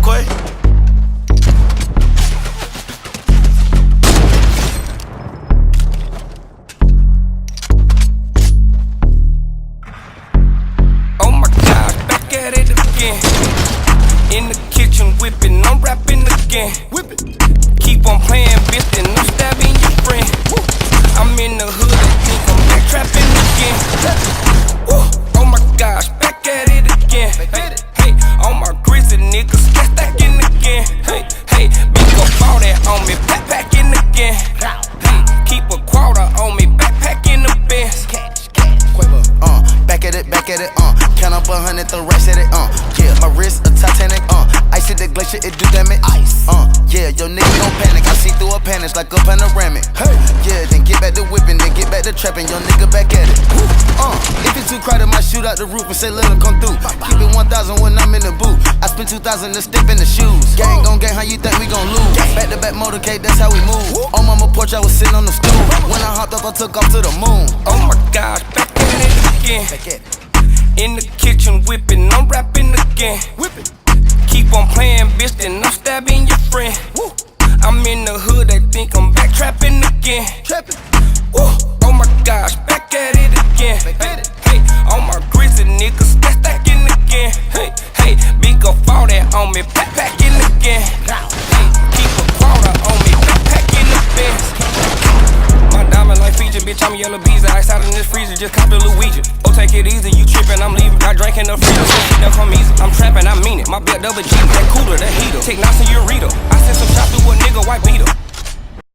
Quay. Oh my God, back at it again. In the kitchen whipping, I'm rapping again. Whip it. Keep on playing, bitch, and I'm stabbing your friend. Woo. I'm in the hood, I think I'm back trapping again. Woo. Oh my gosh, back at it again. Hey, hey, all my grizzly niggas stacking again. Hey, hey, big up all that on me, backpacking again. Hey, keep a quarter on me, backpacking the Benz. Back at it, count up 100, throw racks at it, yeah, my wrist a Titanic, ice hit the glacier, it do damage, ice, yeah, your nigga don't panic, I see through a panic like a panoramic, hey, yeah, then get back to whipping, then get back to trapping, your nigga back at it, if it's too crowded, might shoot out the roof and say let him come through, keep it 1,000 when I'm in the booth, I spend 2,000 to step in the shoes, gang gon' gang, how you think we gon' lose, back to back motorcade, that's how we move, on mama porch, I was sitting on the stool, when I hopped up, I took off to the moon, oh my gosh, back at it again. back at it. In the kitchen whipping, I'm rapping again. Whip it. Keep on playing, bitch, then I'm stabbing your friend. Woo. I'm in the hood, they think I'm back trapping again. Trapping. Woo. Oh my gosh, back at it again. Back at it. Hey, all my grizzly niggas stacking again. Hey, hey, big up all that on me, backpacking again. Hey, keep a quarter on me, backpacking the Benz. My diamond like Fiji, bitch, I'm yellow bees. Ice out in this freezer, just cop the Luigi. Oh, take it easy, you trippin', I'm leaving. Got drink in the freezer, so shit don't come easy. I'm trappin', I mean it. My belt double G, that cooler, that heater. Take Nas and Ureta. I sent some shots through a nigga, white beater.